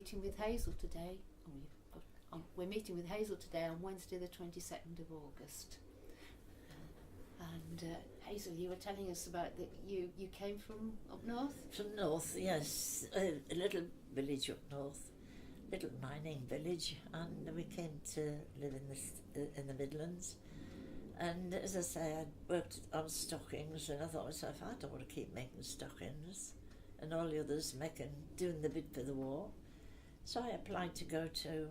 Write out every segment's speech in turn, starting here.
Meeting with Hazel today. We're meeting with Hazel today on Wednesday the 22nd of August. And Hazel, you were telling us about that you came from up north? From north, yes, a little village up north, little mining village, and we came to live in the Midlands. And as I say, I worked on stockings, and I thought to myself, I don't want to keep making stockings, and all the others doing the bit for the war. So I applied to go to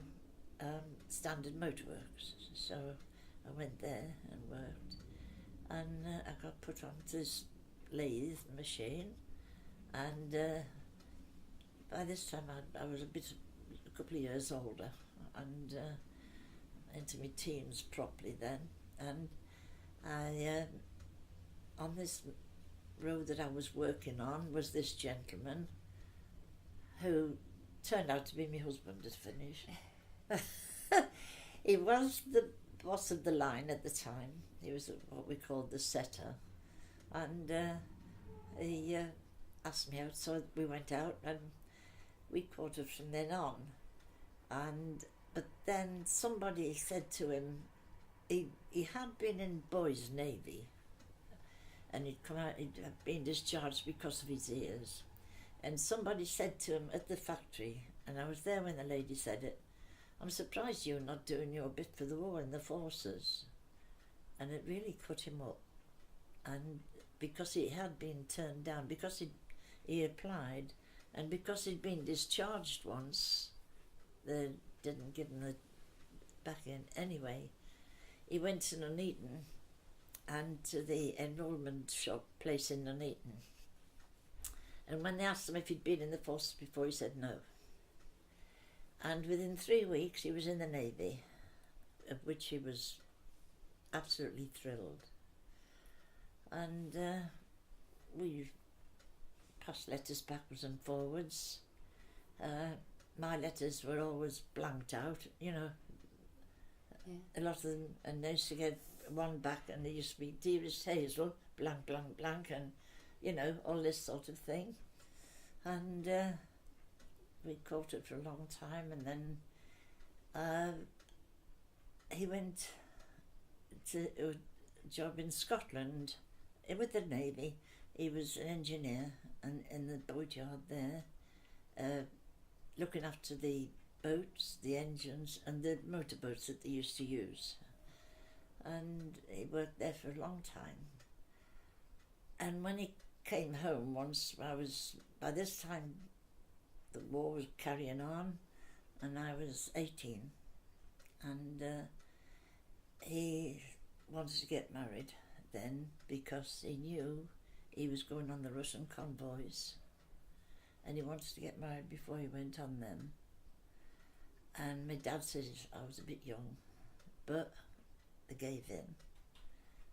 Standard Motorworks. So I went there and worked, and I got put onto this lathe machine, and by this time I was a couple of years older, and into my teens properly then, and I on this road that I was working on was this gentleman who turned out to be my husband at finish. He was the boss of the line at the time. He was what we called the setter, and he asked me out, so we went out and we quartered from then on. But then somebody said to him, he had been in boys' navy, and he'd been discharged because of his ears. And somebody said to him at the factory, and I was there when the lady said it, I'm surprised you're not doing your bit for the war in the forces. And it really cut him up. And because he had been turned down, because he applied, and because he'd been discharged once, they didn't give him the back in. Anyway, he went to Nuneaton and to the enrolment shop place in Nuneaton. And when they asked him if he'd been in the forces before, he said no. And within 3 weeks he was in the Navy, of which he was absolutely thrilled. And we passed letters backwards and forwards. My letters were always blanked out, Yeah. A lot of them, and they used to get one back, and they used to be Dearest Hazel, blank, blank, blank, and all this sort of thing. And we courted for a long time, and then he went to a job in Scotland with the Navy. He was an engineer and in the boatyard there, looking after the boats, the engines, and the motorboats that they used to use. And he worked there for a long time. And when he came home once, by this time the war was carrying on, and I was 18, and he wanted to get married then because he knew he was going on the Russian convoys, and he wanted to get married before he went on them. And my dad said I was a bit young, but they gave in.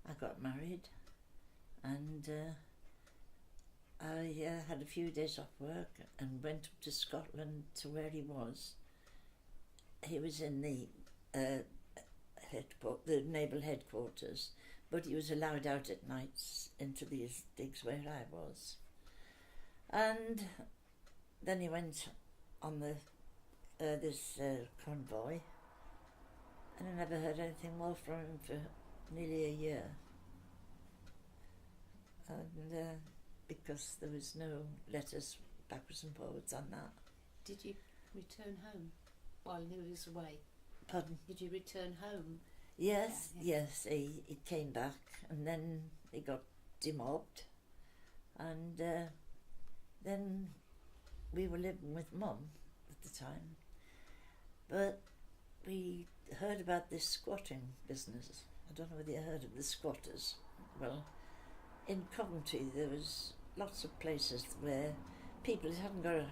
I got married, and I had a few days off work and went up to Scotland to where he was. He was in the naval headquarters, but he was allowed out at nights into these digs where I was. And then he went on this convoy, and I never heard anything more from him for nearly a year. And because there was no letters backwards and forwards on that. Did you return home while he was away? Pardon? Did you return home? Yes, yes, he came back, and then he got demobbed, and then we were living with Mum at the time. But we heard about this squatting business. I don't know whether you heard of the squatters. Well, in Coventry there was lots of places where people hadn't got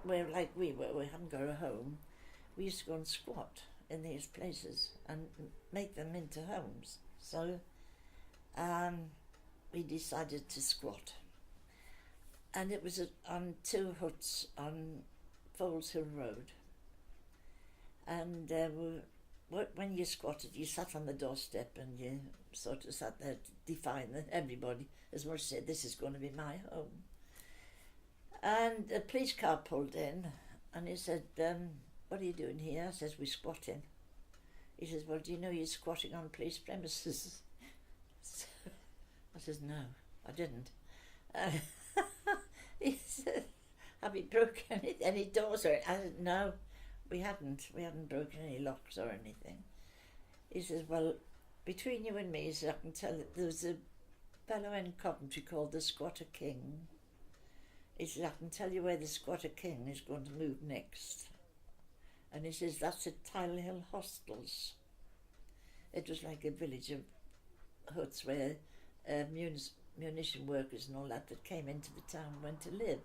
like we hadn't got a home. We used to go and squat in these places and make them into homes. So we decided to squat. And it was on 2 huts on Foles Hill Road. And when you squatted, you sat on the doorstep and you sort of sat there defying everybody, as much as said, this is going to be my home. And a police car pulled in, And he said, what are you doing here? I says, we're squatting. He says, well, do you know you're squatting on police premises? So I says, no, I didn't. He said, have you broken any doors or I said, no, we hadn't broken any locks or anything. He says, well, between you and me, he said, I can tell that there was a fellow in Coventry called the Squatter King. He says, I can tell you where the Squatter King is going to move next. And he says, that's at Tile Hill Hostels. It was like a village of huts where munition workers and all that came into the town went to live.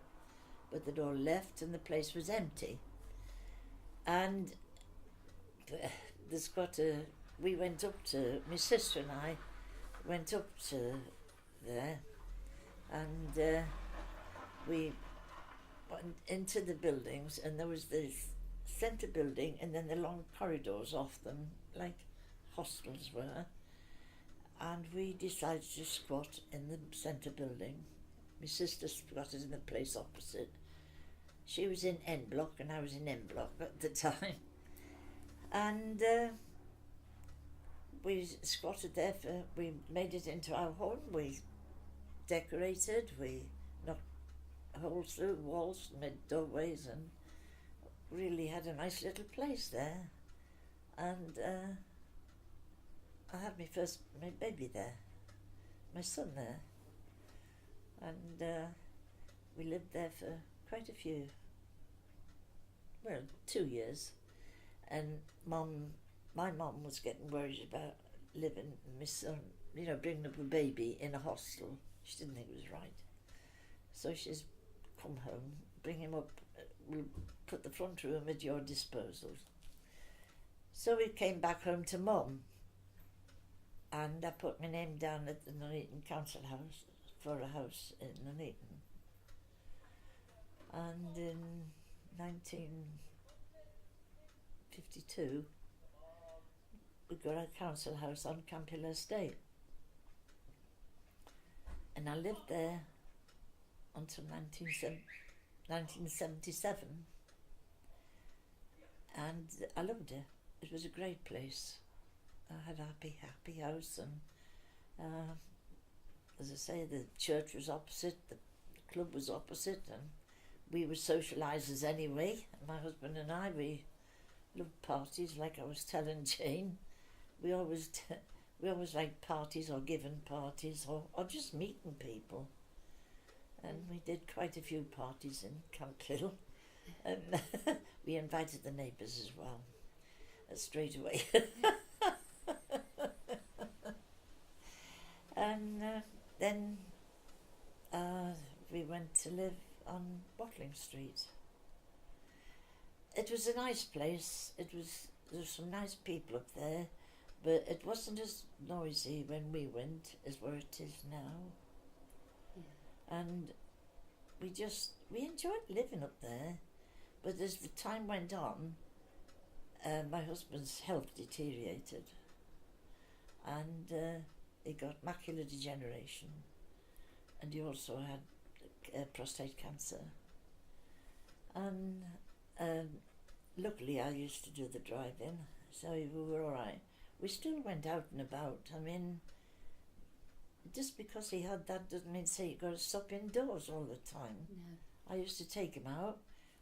But they'd all left and the place was empty. And the squatter, we went up to, my sister and I went up to there, and we went into the buildings, and there was this centre building and then the long corridors off them, like hostels were, and we decided to squat in the centre building. My sister squatted in the place opposite. She was in N block and I was in N block at the time. And we squatted there we made it into our home. We decorated, we knocked holes through walls, made doorways, and really had a nice little place there. And I had my baby there, my son there. And we lived there for quite a few, 2 years. And my mum was getting worried about living my son, bringing up a baby in a hostel. She didn't think it was right. So she's come home, bring him up, we'll put the front room at your disposal. So we came back home to Mum, and I put my name down at the Nuneaton Council House for a house in Nuneaton. And in 1952, we got a council house on Camphill Estate. And I lived there until 1977. And I loved it. It was a great place. I had a happy house, and as I say, the church was opposite, the club was opposite, and we were socialisers anyway. My husband and I, we loved parties, like I was telling Jane. We always liked parties, or giving parties, or just meeting people. And we did quite a few parties in Camphill. And we invited the neighbours as well, straight away. And then we went to live on Watling Street. It was a nice place. There were some nice people up there, but it wasn't as noisy when we went as where it is now. Yeah. And we enjoyed living up there, but as the time went on, my husband's health deteriorated, and he got macular degeneration, and he also had prostate cancer. And luckily I used to do the driving, so we were all right. We still went out and about. I mean, just because he had that doesn't mean say you got to stop indoors all the time. No. I used to take him out.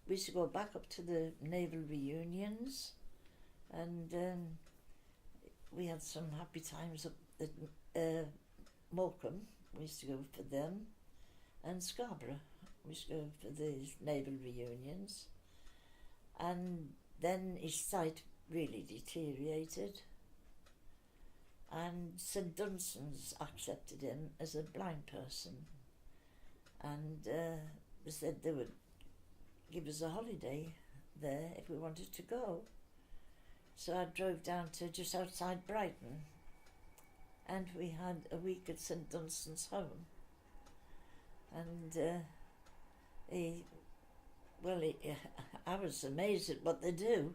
We used to go back up to the naval reunions, and we had some happy times up at Morecambe. We used to go for them, and Scarborough. We used to go for these naval reunions. And then his sight really deteriorated, and St Dunstan's accepted him as a blind person, and they said they would give us a holiday there if we wanted to go. So I drove down to just outside Brighton, and we had a week at St Dunstan's home. And I was amazed at what they do,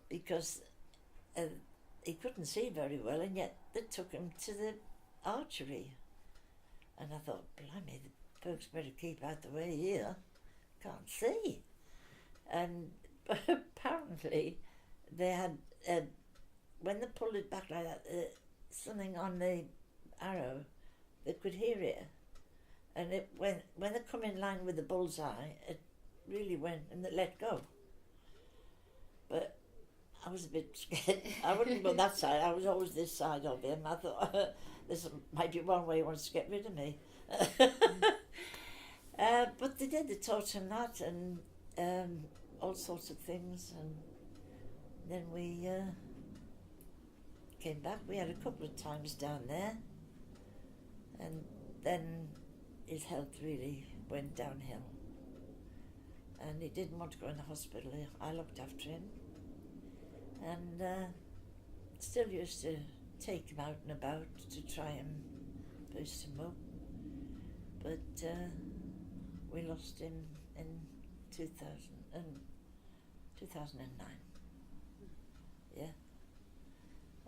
because he couldn't see very well, and yet they took him to the archery. And I thought, blimey, the folks better keep out the way here, can't see. And apparently they had, when they pulled it back like that, something on the arrow, they could hear it. And it when they come in line with the bullseye, it really went and they let go. But I was a bit scared. I wouldn't go that side. I was always this side of him. I thought, this might be one way he wants to get rid of me. But they did. They taught him that and all sorts of things. And then we came back. We had a couple of times down there. And then his health really went downhill. And he didn't want to go in the hospital. I looked after him. And still used to take him out and about to try and boost him up. But we lost him in 2009. Yeah.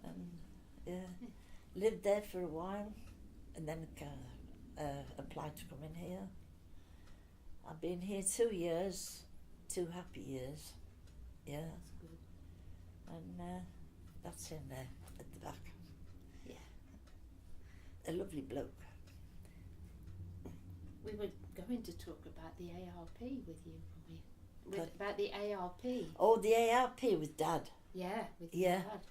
And lived there for a while and then applied to come in here. I've been here 2 years, 2 happy years. Yeah. That's good. And that's him there at the back. Yeah. A lovely bloke. We were going to talk about the ARP with you, weren't we? But- About the ARP. Oh, the ARP with Dad. Yeah, with Yeah. your dad.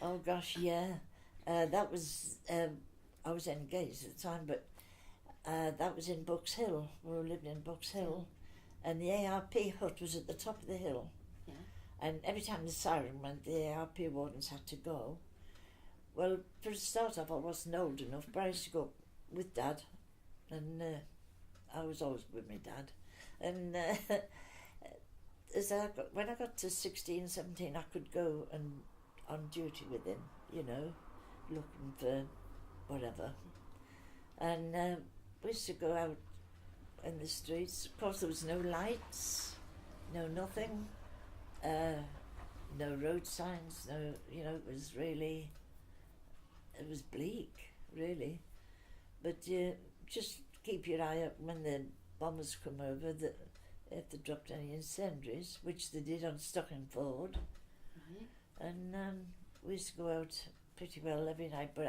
Oh gosh, yeah. That was, I was engaged at the time, but that was in Bucks Hill. We were living in Bucks Hill. And the ARP hut was at the top of the hill. Yeah. And every time the siren went, the ARP wardens had to go. Well, for a start off, I wasn't old enough, but I used to go with Dad. And I was always with my dad. And when I got to 16, 17, I could go and on duty with him, you know, looking for whatever. And we used to go out in the streets. Of course, there was no lights, no nothing, no road signs, no, you know, it was bleak, really. But just keep your eye up when the bombers come over, that if they dropped any incendiaries, which they did on Stockingford. Right. And we used to go out pretty well every night, but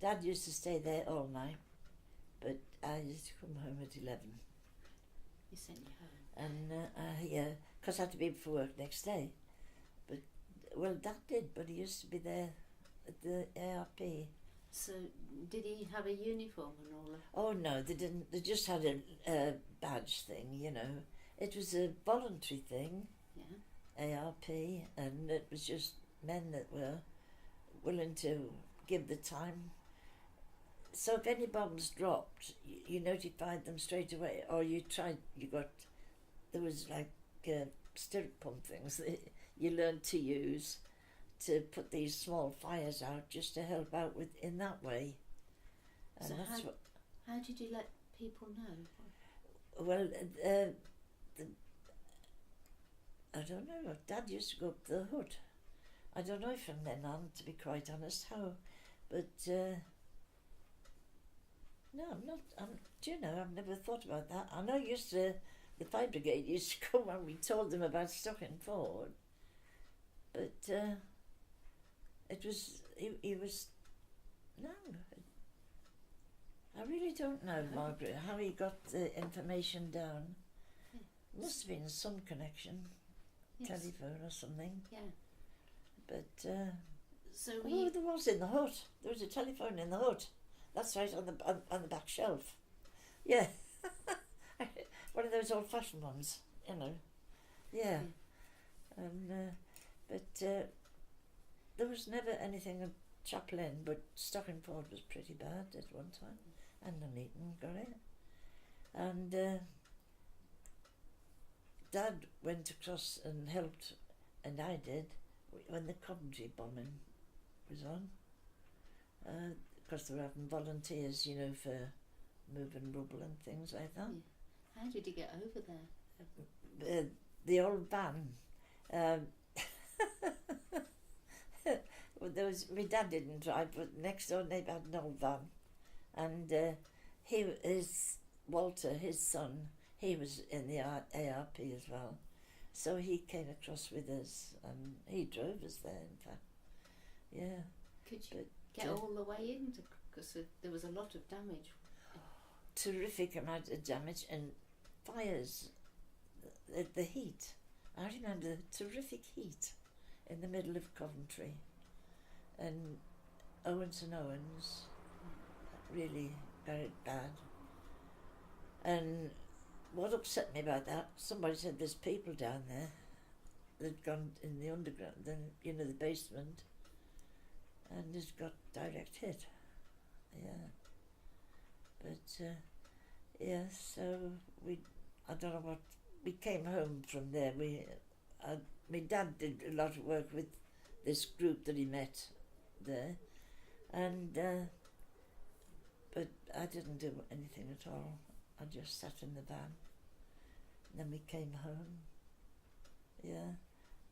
Dad used to stay there all night, but I used to come home at 11. He sent you home. And yeah, because I had to be for work next day. But, well, Dad did, but he used to be there at the ARP. So, did he have a uniform and all that? Oh no, they didn't. They just had a badge thing, you know. It was a voluntary thing, Yeah. ARP, and it was just men that were willing to give the time. So if any bombs dropped, you notified them straight away, or there was like stirrup pump things that you learned to use to put these small fires out, just to help out with in that way. And So that's how did you let people know? well, I don't know. Dad used to go up the hood. I don't know from then on, to be quite honest, how, but no, I'm not. Do you know? I've never thought about that. I know the fire brigade used to come when we told them about Stockingford, but it was he was no. I really don't know, No. Margaret, how he got the information down. Must have been some connection, Yes. telephone or something. Yeah. But So oh, there was in the hut. There was a telephone in the hut. That's right, on the back shelf. Yeah, one of those old-fashioned ones, you know. Yeah, but there was never anything of Chapel Inn, but Stockingford was pretty bad at one time, and Nuneaton got it. And Dad went across and helped, and I did, when the Coventry bombing was on. Because they were having volunteers, you know, for moving rubble and things like that. how did you get over there? The old van. Well, my dad didn't drive, but next door neighbour had an old van, and Walter, his son, he was in the ARP as well. So he came across with us, and he drove us there, in fact. Yeah. Could you But, get all the way in? Because there was a lot of damage. Terrific amount of damage and fires. The heat. I remember the terrific heat in the middle of Coventry. And Owens and Owens really got it bad. And what upset me about that, somebody said there's people down there that'd gone in the underground, the basement, and has got direct hit. Yeah. But yeah, so I don't know what, we came home from there. My dad did a lot of work with this group that he met there, and but I didn't do anything at all. I just sat in the van. And then we came home. Yeah,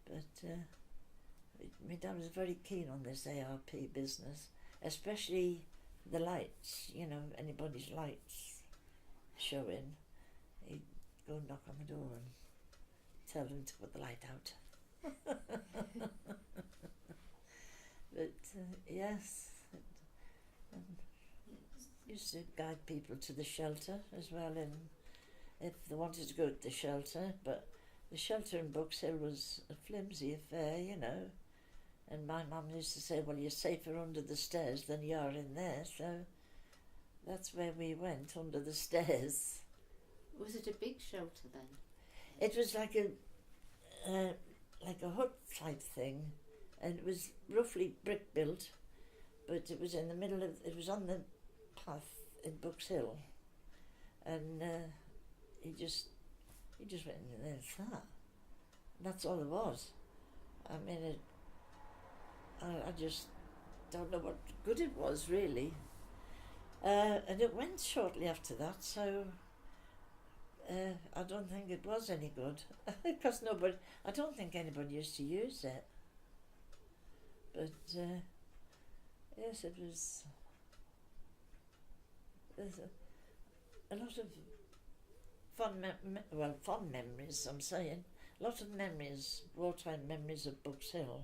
but my dad was very keen on this ARP business, especially the lights. Anybody's lights showing, he'd go knock on the door and tell them to put the light out. But yes, and used to guide people to the shelter as well, and if they wanted to go to the shelter, but the shelter in Box Hill was a flimsy affair, and my mum used to say, well, you're safer under the stairs than you are in there, so that's where we went, under the stairs. Was it a big shelter then? It was like a hut type thing, and it was roughly brick built, but it was in the middle of, it was on the path in Box Hill, and he just went in there and sat. That's all it was. I mean, I just don't know what good it was, really. And it went shortly after that, so I don't think it was any good, because I don't think anybody used to use it. But yes, it was. There's a lot of fond memories, I'm saying. A lot of memories, wartime memories of Box Hill,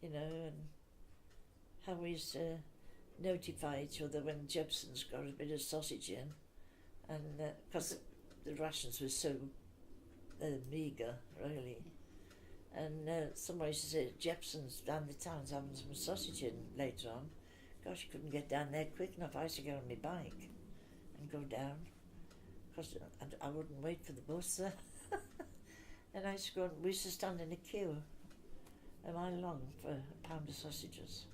and how we used to notify each other when Jepson's got a bit of sausage in, and because the rations were so meagre, really. And somebody used to say, Jepson's down the town's having some sausage in later on. Gosh, I couldn't get down there quick enough. I used to get on my bike and go down, because I wouldn't wait for the bus. And I used to go, we used to stand in a queue a mile long for a pound of sausages.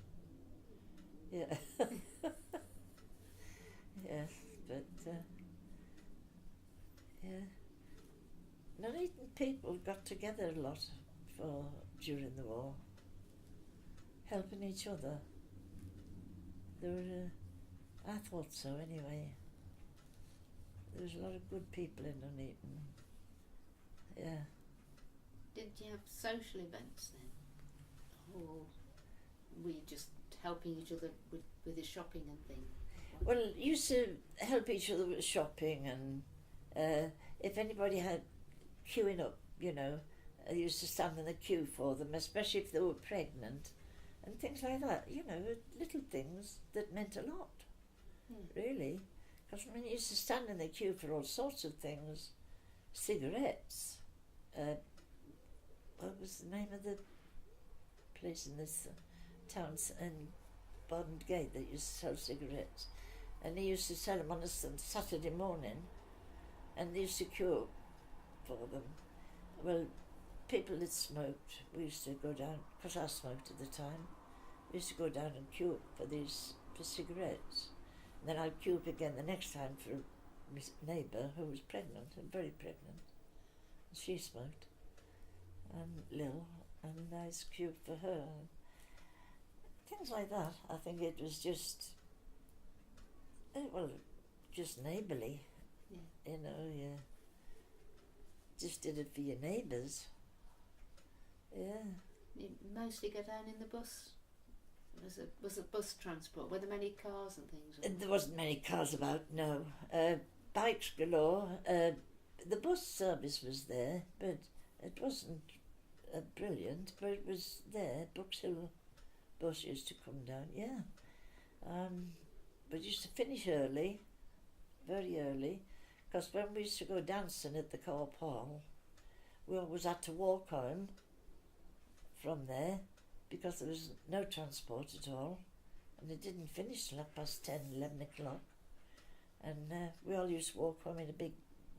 Yeah. Yes, but yeah. Nuneaton people got together a lot during the war, helping each other. There were, I thought so anyway. There was a lot of good people in Nuneaton. Yeah. Did you have social events then? Or were you just helping each other with the shopping and things? Well, used to help each other with shopping, and if anybody had queuing up, I used to stand in the queue for them, especially if they were pregnant and things like that, little things that meant a lot, really. Because I used to stand in the queue for all sorts of things. Cigarettes. What was the name of the place in this town in Bond Gate that used to sell cigarettes? And they used to sell them on a Saturday morning, and they used to queue up for them. Well, people that smoked, we used to go down, because I smoked at the time, we used to go down and queue up for cigarettes. And then I'd queue up again the next time for my neighbour who was pregnant, and very pregnant. And she smoked, and Lil, and I used to queue up for her. Things like that. I think it was just, just neighbourly. Yeah. You just did it for your neighbours. Yeah. You mostly go down in the bus? Was a bus transport? Were there many cars and things? There wasn't many cars about, no. Bikes galore. The bus service was there, but it wasn't brilliant, but it was there. Brooks Hill bus used to come down, yeah. But it used to finish early, very early, because when we used to go dancing at the car park, we always had to walk home from there because there was no transport at all, and it didn't finish till 10, 11 o'clock. And we all used to walk home in a big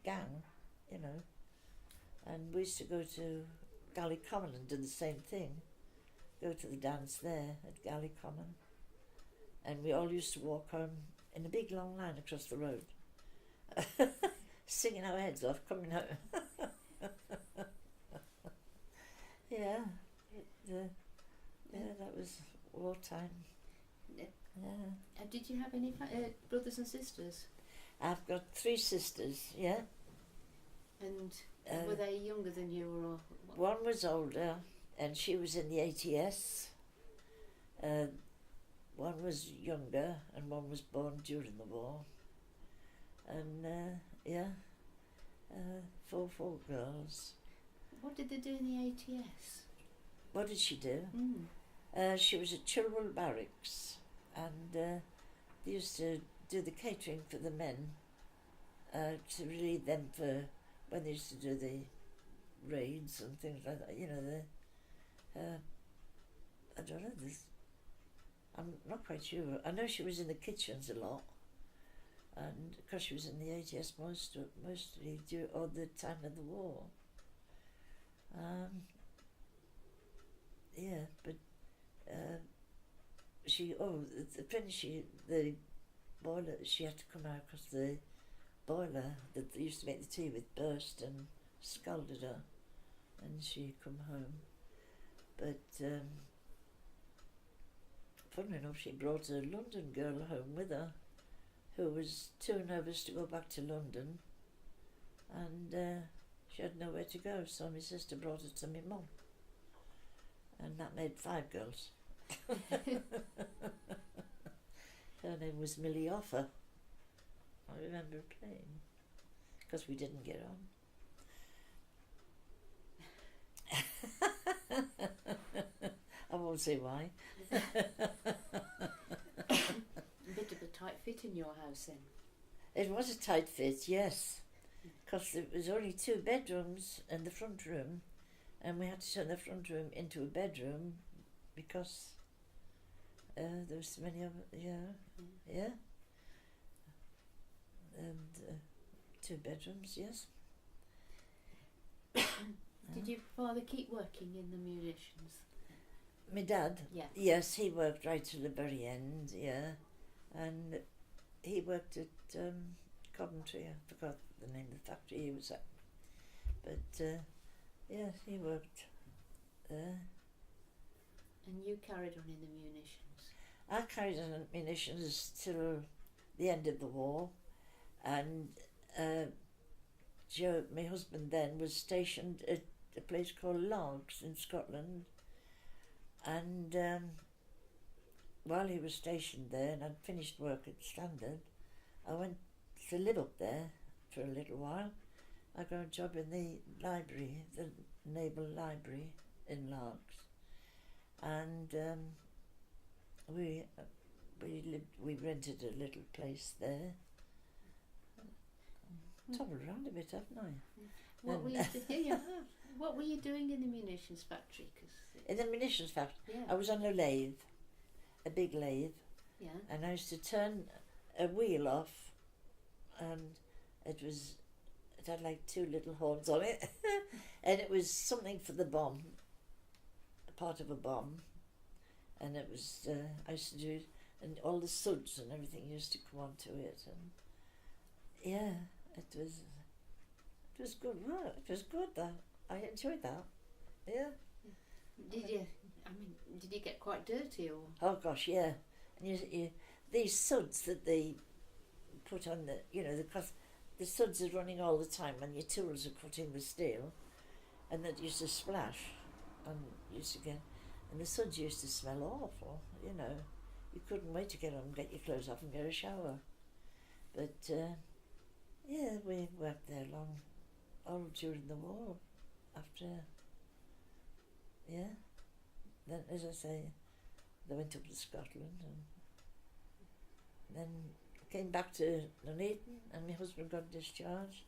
gang, you know. And we used to go to Galley Common and do the same thing. Go to the dance there at Galley Common. And we all used to walk home in a big long line across the road. Singing our heads off, coming home. Yeah, that was wartime. Yeah. Yeah. Did you have any brothers and sisters? I've got 3 sisters, yeah. And were they younger than you, or what? One was older, and she was in the ATS. One was younger, and one was born during the war. And four girls. What did they do in the ATS? What did she do? She was at Chilwell Barracks, and they used to do the catering for the men to relieve them for when they used to do the raids and things like that. You know, I don't know this. I'm not quite sure. I know she was in the kitchens a lot, and because she was in the ATS mostly all the time of the war. Yeah, but the boiler, she had to come out because the boiler that they used to make the tea with burst and scalded her, and she come home. But funnily enough, she brought a London girl home with her who was too nervous to go back to London, and she had nowhere to go, so my sister brought her to my mum, and that made 5 girls. Her name was Millie Offer. I remember playing, because we didn't get on. I won't say why. A bit of a tight fit in your house then. It was a tight fit, yes, because there was only 2 bedrooms in the front room, and we had to turn the front room into a bedroom because there was so many of it. Yeah. And 2 bedrooms, yes. Did your father keep working in the munitions? My dad? Yeah. Yes, he worked right to the very end, yeah. And he worked at Coventry. I forgot the name of the factory he was at. But, yes, he worked there. And you carried on in the munitions? I carried on in munitions till the end of the war. And Joe, my husband then, was stationed at a place called Largs in Scotland. And while he was stationed there and I'd finished work at Standard, I went to live up there for a little while. I got a job in the library, the Naval Library in Largs. And we rented a little place there. Travelled around a bit, haven't I? What were you doing in the munitions factory? In the munitions factory, yeah. I was on a lathe, a big lathe, yeah. And I used to turn a wheel off, and it had like 2 little horns on it, and it was something for the bomb, a part of a bomb, and it was I used to do it, and all the suds and everything used to come onto it, and yeah, it was good work. It was good. That I enjoyed that. Yeah. Did you get quite dirty or? Oh gosh, yeah. And you these suds that they put on because the suds are running all the time when your tools are cutting the steel, and that used to splash, and and the suds used to smell awful. You couldn't wait to get home, get your clothes off, and get a shower. But yeah, we worked there all during the war. after, yeah. Then, as I say, they went up to Scotland and then came back to Nuneaton and my husband got discharged.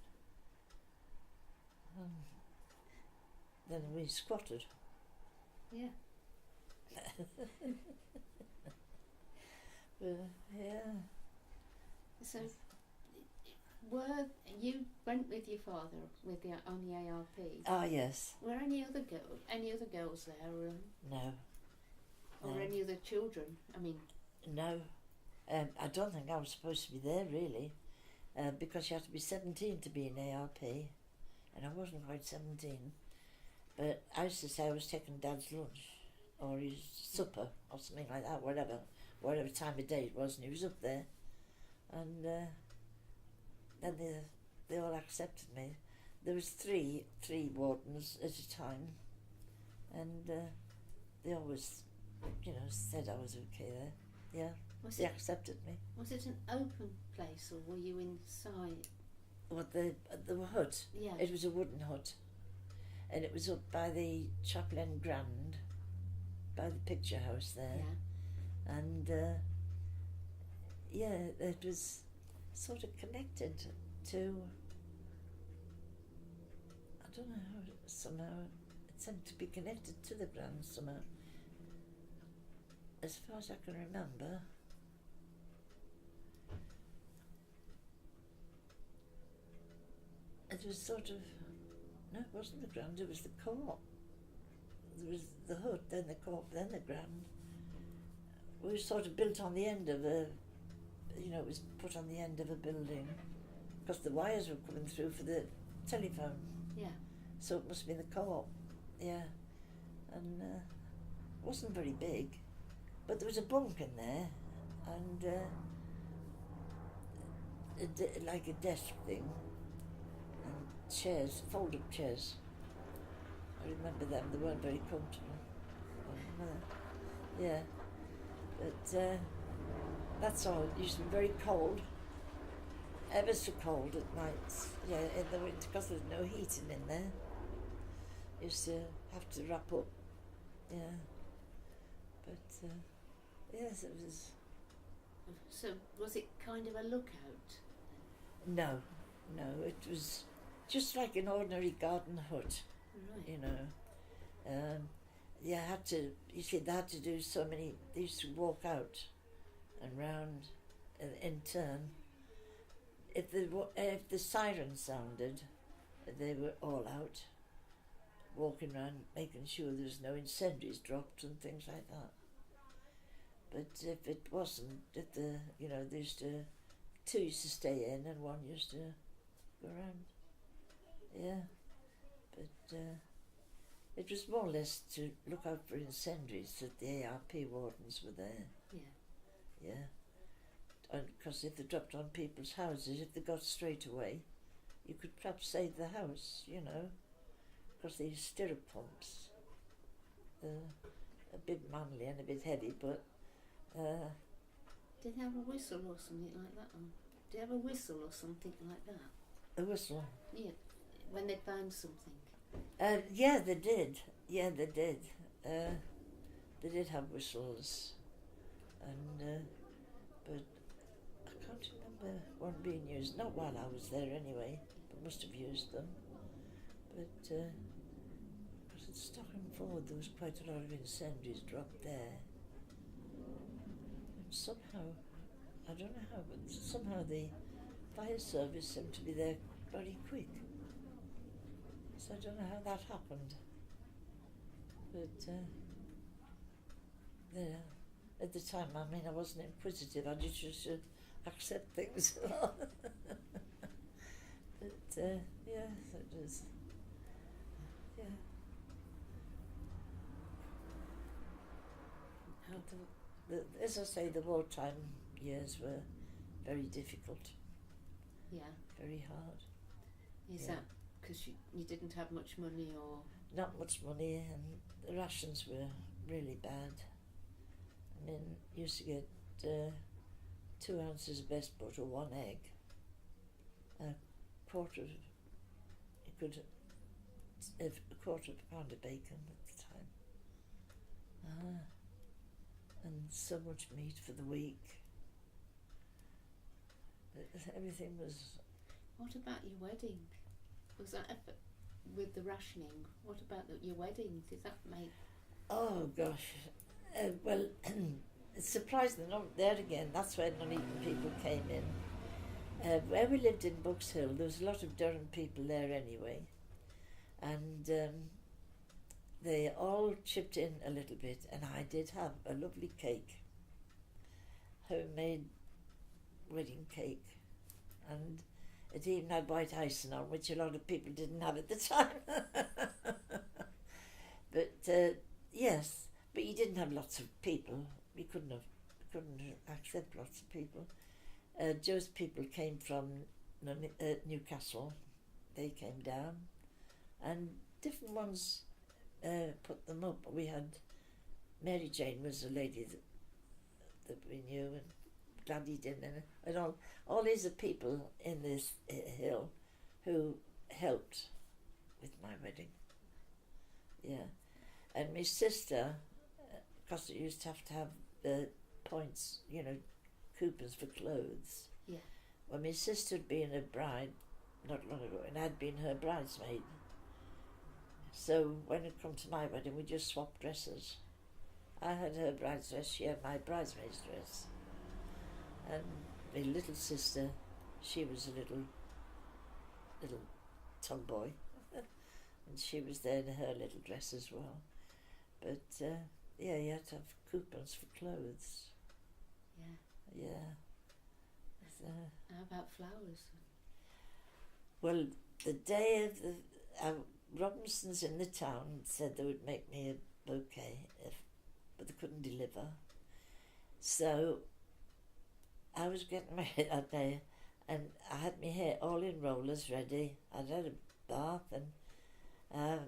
Then we squatted. Yeah. Yeah. So, you went with your father on the ARP? Ah, yes. Were any other girls there? No. Or any other children? I mean. No. I don't think I was supposed to be there really, because you had to be 17 to be in ARP, and I wasn't quite 17. But I used to say I was taking Dad's lunch or his supper or something like that, whatever time of day it was, and he was up there. And then they all accepted me. There was three wardens at a time, and they always, said I was okay there. Yeah, they accepted me. Was it an open place or were you inside? What, the hut? Yeah. It was a wooden hut, and it was up by the Chapel End Grand, by the picture house there. Yeah. And it was sort of connected to, I don't know how, somehow it seemed to be connected to the Grand somehow, as far as I can remember. It was sort of, no, it wasn't the Grand, it was the Co-op. There was the hut, then the Co-op, then the Grand. We were sort of built on the end of it was put on the end of a building, because the wires were coming through for the telephone. Yeah. So it must have been the Co-op, yeah. And it wasn't very big, but there was a bunk in there, and like a desk thing, and chairs, fold-up chairs. I remember them, they weren't very comfortable. Yeah, but that's all. It used to be very cold, ever so cold at nights. Yeah, in the winter, because there's no heating in there. Used to have to wrap up. Yeah, but yes, it was. So was it kind of a lookout? No, it was just like an ordinary garden hut. Right. They had to do so many. They used to walk out and round in turn. If the siren sounded, they were all out, walking around, making sure there was no incendiaries dropped and things like that. But if it wasn't, they used to, two used to stay in and one used to go around. Yeah, but it was more or less to look out for incendiaries that the ARP wardens were there. Yeah. Yeah. And because if they dropped on people's houses, if they got straight away, you could perhaps save the house, because these stirrup pumps, a bit manly and a bit heavy, but. Did they have a whistle or something like that? Did they have a whistle or something like that? A whistle? Yeah, when they found something. Yeah, they did. Yeah, they did. They did have whistles, and but I can't remember one being used. Not while I was there, anyway. But must have used them. But because at Stockenford there was quite a lot of incendiaries dropped there, and somehow, I don't know how, but somehow the fire service seemed to be there very quick. So I don't know how that happened, but at the time, I wasn't inquisitive. I just used to accept things. But yeah, it was. Yeah. As I say, the wartime years were very difficult. Yeah. Very hard. Is that because you didn't have much money, or? Not much money, and the rations were really bad. I mean, you used to get 2 ounces of best butter, 1 egg, a quarter of, you could a quarter of a pound of bacon at the time. And so much meat for the week. Everything was... What about your wedding? Was that with the rationing? What about your wedding? Did that make... Oh gosh. Well, it's surprising, not there again, that's where Nuneaton people came in. Where we lived in Bucks Hill, there was a lot of Durham people there anyway. And they all chipped in a little bit, and I did have a lovely cake. Homemade wedding cake. And it even had white icing on, which a lot of people didn't have at the time. But yes, but you didn't have lots of people. We couldn't accept lots of people. Joe's people came from Newcastle. They came down, and different ones put them up. We had Mary Jane was a lady that we knew, and Gladdy did, and all these are people in this hill who helped with my wedding. Yeah, and my sister, because it used to have points, you know, coupons for clothes. Yeah. Well, my sister had been a bride not long ago, and I'd been her bridesmaid. So when it come to my wedding, we just swapped dresses. I had her bride's dress, she had my bridesmaid's dress. And my little sister, she was a little tomboy, and she was there in her little dress as well. But yeah, you had to have coupons for clothes. Yeah. Yeah. So, how about flowers? well, the day of the Robinsons in the town said they would make me a bouquet, but they couldn't deliver. So I was getting married that day, and I had my hair all in rollers ready. I'd had a bath, and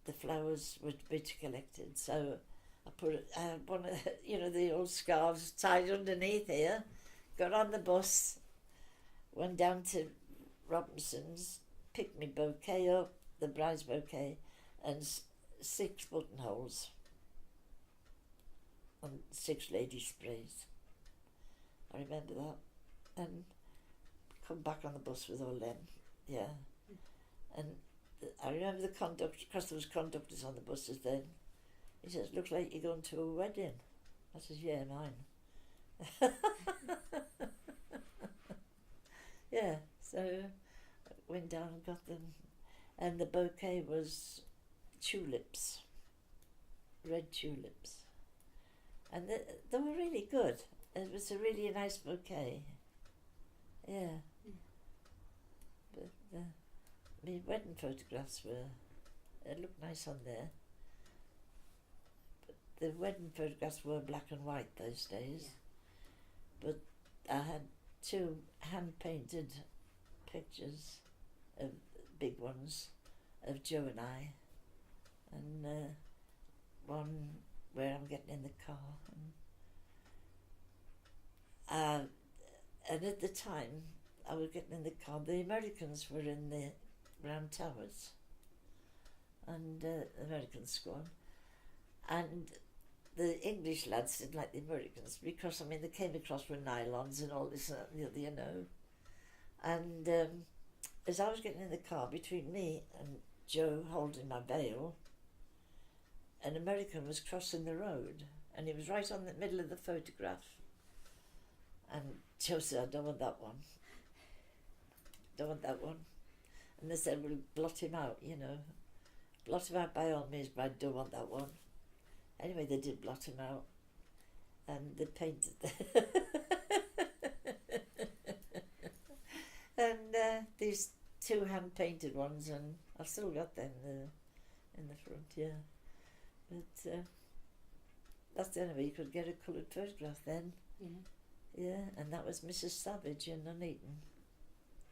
the flowers were to be collected. So I put one of the old scarves tied underneath here, got on the bus, went down to Robinson's, picked my bouquet up, the bride's bouquet, and 6 buttonholes and 6 lady sprays. I remember that. And come back on the bus with all them, yeah. And I remember the conductor, because there was conductors on the buses then, he says, "Looks like you're going to a wedding." I says, "Yeah, mine." Yeah, so I went down and got them. And the bouquet was tulips, red tulips. And they were really good. It was a really nice bouquet. Yeah. But my wedding photographs it looked nice on there. But the wedding photographs were black and white those days. Yeah. But I had 2 hand-painted pictures, of big ones, of Joe and I, and one where I'm getting in the car. And at the time I was getting in the car, the Americans were in the round towers, and the Americans squad, and the English lads didn't like the Americans because, I mean, they came across with nylons and all this and the other, you know. And as I was getting in the car, between me and Joe holding my veil, an American was crossing the road, and he was right on the middle of the photograph. And Joe said, "I don't want that one. Don't want that one." And they said, "We'll blot him out, you know. Blot him out by all means, but I don't want that one." Anyway, they did blot him out, and they painted and these 2 hand-painted ones, and I've still got them in the front, yeah. But that's the only way you could get a coloured photograph then. Yeah. Yeah, and that was Mrs. Savage in Nuneaton.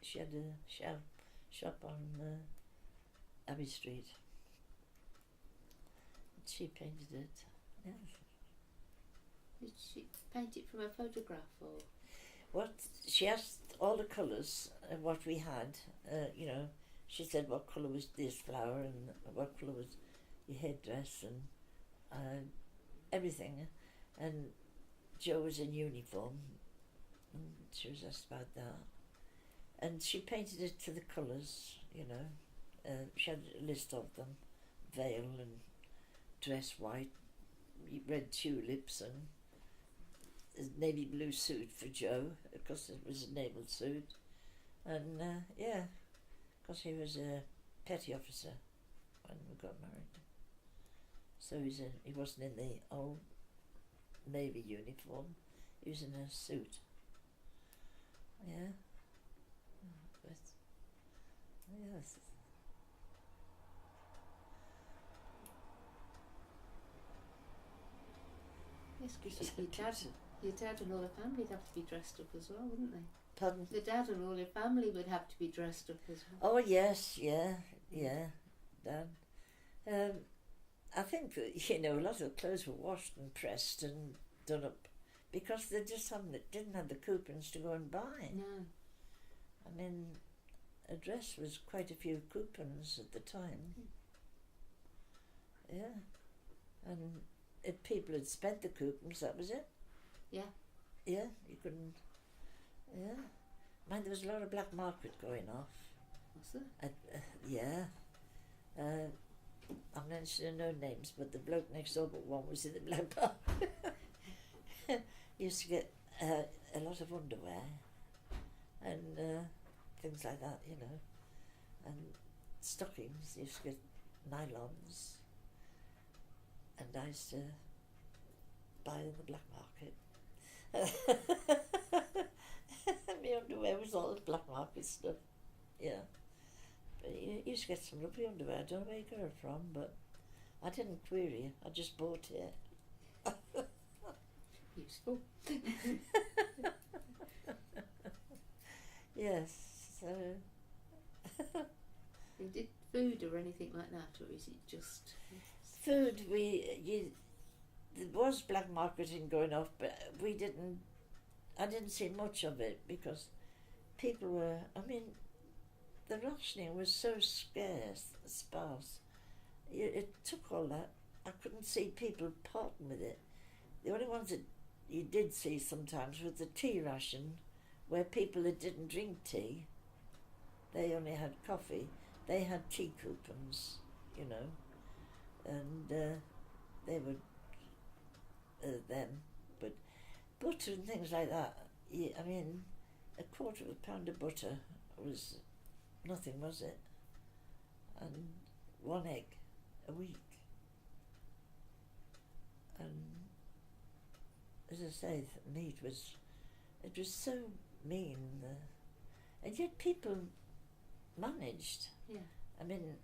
She had a shop on Abbey Street. She painted it. Yeah. Did she paint it from a photograph, or? What she asked all the colours of what we had. she said what colour was this flower and what colour was your headdress and everything. And Joe was in uniform and she was asked about that. And she painted it to the colours, you know. She had a list of them, veil and dress white, red tulips and a navy blue suit for Joe, because it was a naval suit. And yeah, because he was a petty officer when we got married. So he wasn't in the old navy uniform, he was in a suit. Yeah. But, yes. Yes, because your dad and all the family would have to be dressed up as well, wouldn't they? Pardon? The dad and all your family would have to be dressed up as well. Oh yes, yeah, Dad. I think that, you know, a lot of clothes were washed and pressed and done up because they just didn't have the coupons to go and buy. No. I mean, a dress was quite a few coupons at the time. Yeah. And if people had spent the coupons, that was it. Yeah. Yeah, you couldn't. Yeah. Mind, there was a lot of black market going off. Was there? Yeah. I'm mentioning no names, but the bloke next door but one was in the black market. Used to get a lot of underwear and things like that, you know. And stockings, used to get nylons. And I used to buy in the black market. My underwear was all the black market stuff. Yeah. But you used to get some lovely underwear. I don't know where you got it from, but I didn't query. I just bought it. Useful. Yes, so... You did food or anything like that, or is it just... Food, there was black marketing going off, but I didn't see much of it because people were, I mean, the rationing was so sparse. It took all that. I couldn't see people parting with it. The only ones that you did see sometimes was the tea ration, where people that didn't drink tea, they only had coffee, they had tea coupons, you know, and they would, them, but butter and things like that, I mean, a quarter of a pound of butter was nothing, was it? And 1 egg a week. And as I say, meat was, it was so mean, and yet people managed. Yeah. I mean,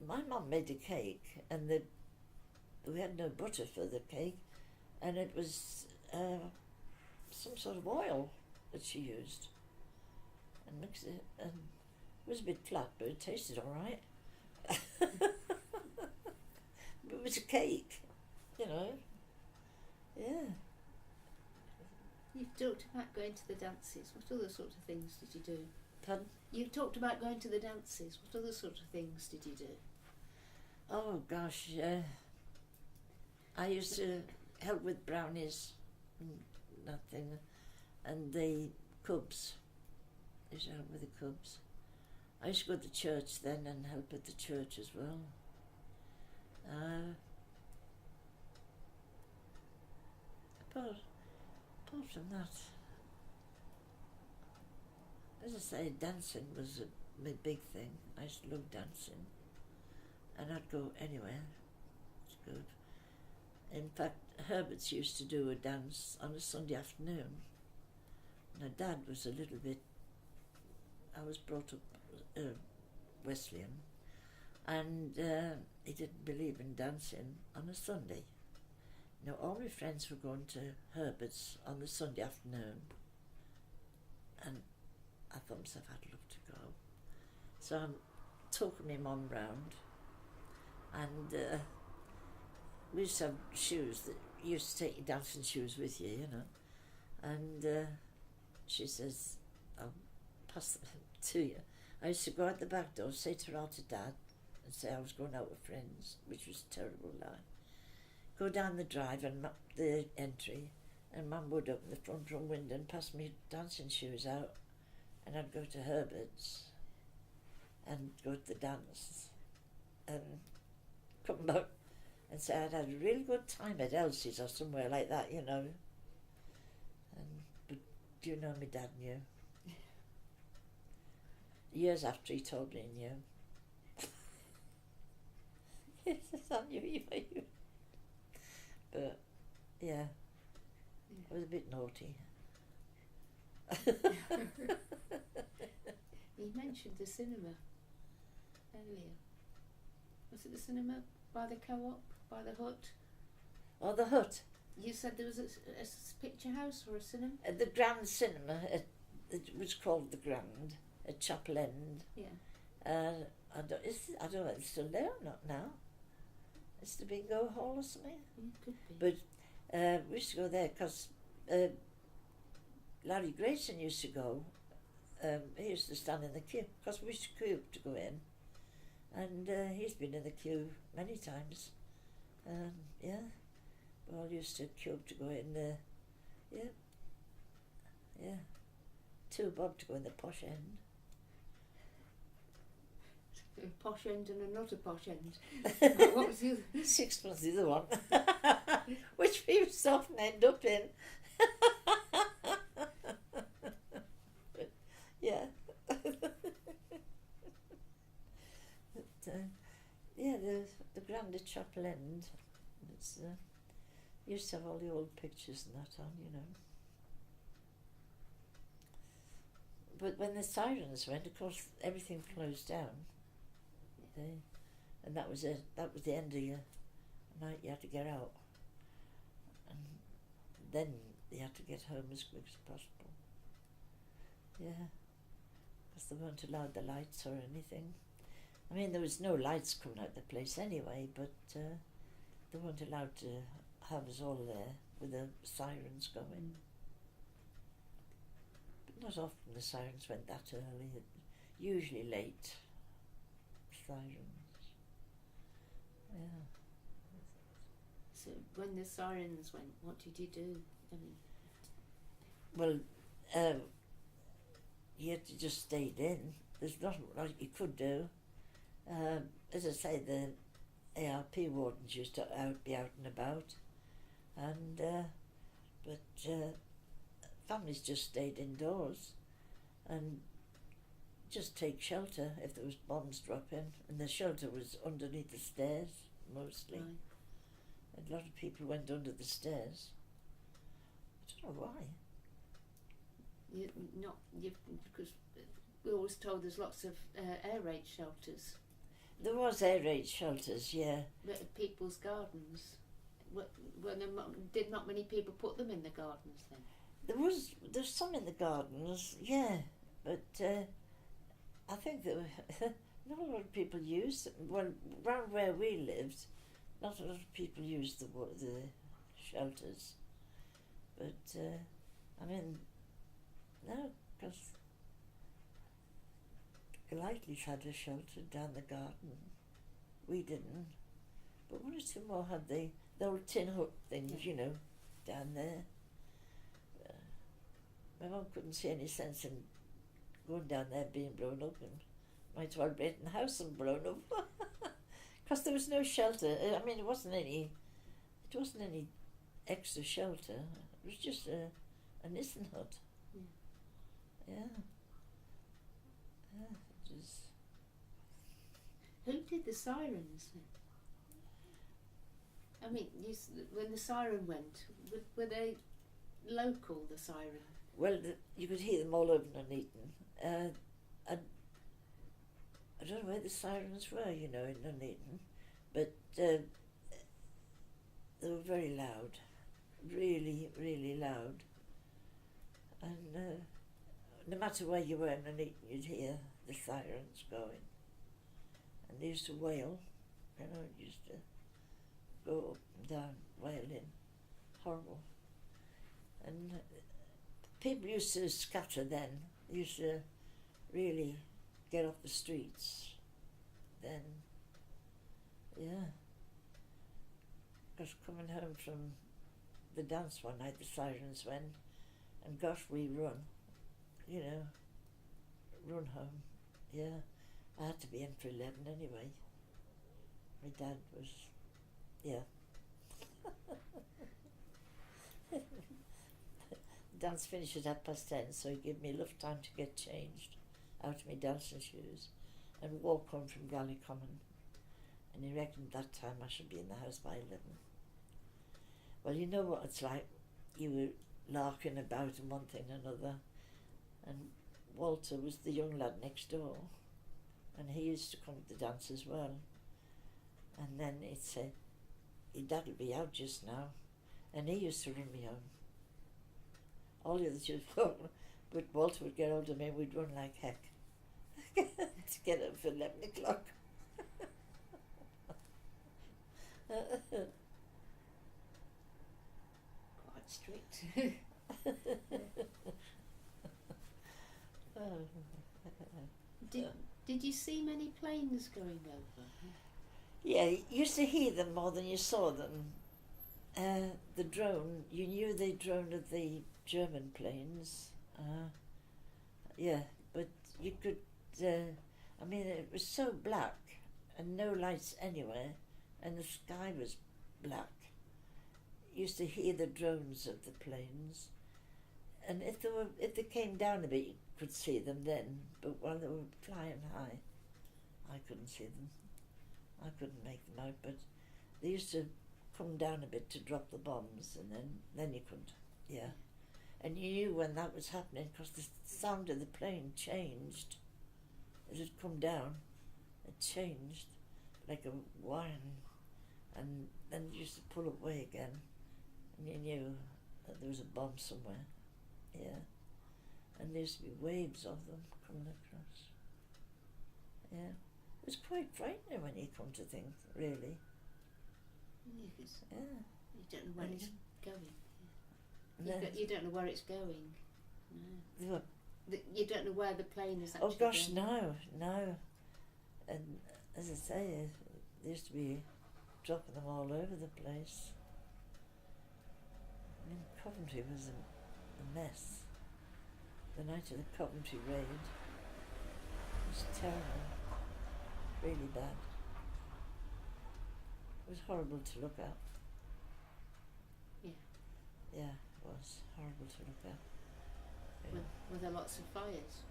my mum made a cake, and we had no butter for the cake, and it was some sort of oil that she used, and mixed it, and it was a bit flat, but it tasted all right. But it was a cake, you know. Yeah. You've talked about going to the dances. What other sort of things did you do? Pardon? You've talked about going to the dances. What other sort of things did you do? Oh gosh, I used to help with brownies and that thing, and the cubs. I used to help with the cubs. I used to go to church then and help at the church as well. Apart from that, as I say, dancing was my big thing. I used to love dancing, and I'd go anywhere. It's good. In fact, Herbert's used to do a dance on a Sunday afternoon. Now, Dad was a little bit, I was brought up Wesleyan, and he didn't believe in dancing on a Sunday. Now, all my friends were going to Herbert's on the Sunday afternoon, and I thought myself, I'd love to go. So I'm talking my mum round, and we used to have shoes that you used to take your dancing shoes with you, you know. And she says, I'll pass them, to you. I used to go out the back door, say ta-ra to Dad, and say I was going out with friends, which was a terrible lie. Go down the drive and the entry, and Mum would open the front room window and pass me dancing shoes out, and I'd go to Herbert's and go to the dance and come back and say I'd had a really good time at Elsie's or somewhere like that, you know. But do you know my dad knew? Years after he told me he knew. Yes, I knew you. But yeah, I was a bit naughty. You mentioned the cinema earlier. Was it the cinema by the co-op, by the hut? Oh, the hut. You said there was a picture house or a cinema? At the Grand Cinema, it was called the Grand, at Chapel End. Yeah. I don't know if it's still there or not now. It's the Bingo Hall or something. Could be. But we used to go there because Larry Grayson used to go. He used to stand in the queue because we used to queue to go in, and he's been in the queue many times. Yeah, we all used to queue to go in there. Yeah. Two bob to go in the posh end. A posh end and another posh end. What was the other? £6 the other one, which we often end up in. Yeah. Yeah, the Grand at Chapel End. It's used to have all the old pictures and that on, you know. But when the sirens went, of course, everything closed down. And that was it. That was the end of your night. You had to get out, and then you had to get home as quick as possible. Yeah, because they weren't allowed the lights or anything. I mean, there was no lights coming out the place anyway, but they weren't allowed to have us all there with the sirens going. But not often the sirens went that early. Usually late. Sirens. Yeah. So when the sirens went, what did you do? I mean, well, you had to just stayed in. There's nothing like you could do. As I say, the ARP wardens used to be out and about, and but families just stayed indoors and just take shelter if there was bombs dropping, and the shelter was underneath the stairs mostly. right. A lot of people went under the stairs. I don't know why. Because we always told there's lots of air raid shelters. There was air raid shelters, yeah. But people's gardens. Did not many people put them in the gardens then? There's some in the gardens, yeah, but I think that not a lot of people used them. Well, around where we lived, not a lot of people used the shelters. But I mean, no, because Golightly's had a shelter down the garden. We didn't, but one or two more had the old tin hut things, Yeah. you know, down there. My mum couldn't see any sense in going down there being blown up, and might as well be in the house and blown up, because there was no shelter. I mean, it wasn't any extra shelter. It was just a Nissen hut. Yeah. It was. Who did the sirens then? I mean, when the siren went, were they local, the siren? Well, you could hear them all over Nuneaton. I don't know where the sirens were, you know, in Nuneaton, but they were very loud, really, really loud. And no matter where you were in Nuneaton, you'd hear the sirens going. And they used to wail, you know, it used to go up and down, wailing, horrible. And people used to scatter then. Used to really get off the streets, then, yeah. Because coming home from the dance one night, the sirens went, and gosh, we run, run home. Yeah, I had to be in for 11 anyway. My dad was, yeah. Dance finishes at 10:30, so he gave me enough time to get changed out of my dancing shoes and walk home from Ballycommon. And he reckoned that time I should be in the house by 11. Well, you know what it's like. You were larking about and one thing and another. And Walter was the young lad next door. And he used to come to the dance as well. And then he'd say, your dad will be out just now. And he used to run me home. All the others used to run, but Walter would get hold of me and we'd run like heck to get up for 11 o'clock. Quite strict. Did you see many planes going over? Yeah, you used to hear them more than you saw them. The drone, you knew the drone of the German planes. Yeah, but you could, I mean, it was so black and no lights anywhere, and the sky was black. You used to hear the drones of the planes, and if they came down a bit, you could see them then. But while they were flying high, I couldn't see them. I couldn't make them out. But they used to come down a bit to drop the bombs, and then you could, yeah. And you knew when that was happening because the sound of the plane changed. It had come down, it changed like a whine, and then you used to pull away again, and you knew that there was a bomb somewhere, yeah. And there used to be waves of them coming across. Yeah, it was quite frightening when you come to think, really. Yeah. Yeah. You don't know where it's going. No. You don't know where it's going. No. What? You don't know where the plane is actually Oh gosh, going. no. And as I say, there used to be dropping them all over the place. I mean, Coventry was a mess. The night of the Coventry raid was terrible, really bad. It was horrible to look at. Yeah. Yeah, it was horrible to look at. Yeah. Were there lots of fires?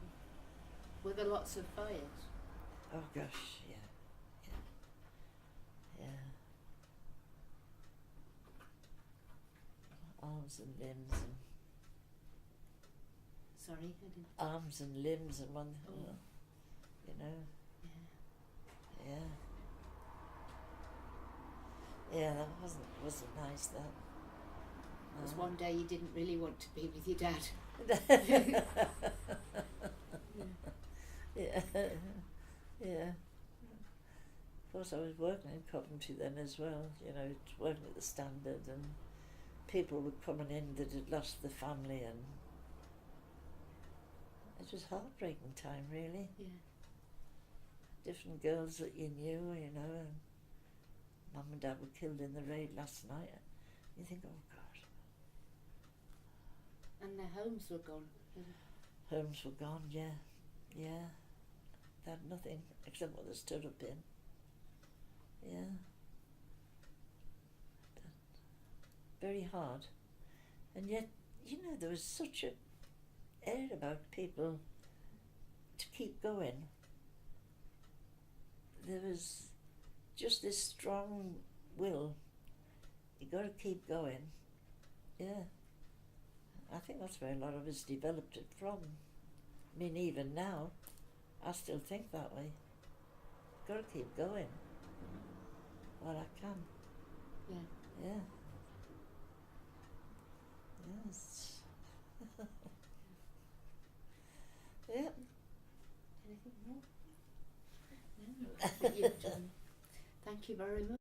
Were there lots of fires? Oh gosh, yeah. Arms and limbs and Sorry, I didn't. arms and limbs and one, Oh. you know. Yeah. Yeah, that wasn't nice. That. It was one day you didn't really want to be with your dad. Yeah. Of course, I was working in Coventry then as well. Working at the Standard, and people were coming in that had lost their family, and it was heartbreaking time, really. Yeah. Different girls that you knew, and Mum and Dad were killed in the raid last night. You think, oh God. And their homes were gone. Homes were gone, yeah. They had nothing except what they stood up in. Yeah. But very hard. And yet, there was such a air about people to keep going. There was just this strong will. You got to keep going. Yeah. I think that's where a lot of us developed it from. I mean, even now, I still think that way. Got to keep going while I can. Yeah. Yeah. Yes. Yeah. Anything more? No. Thank you very much.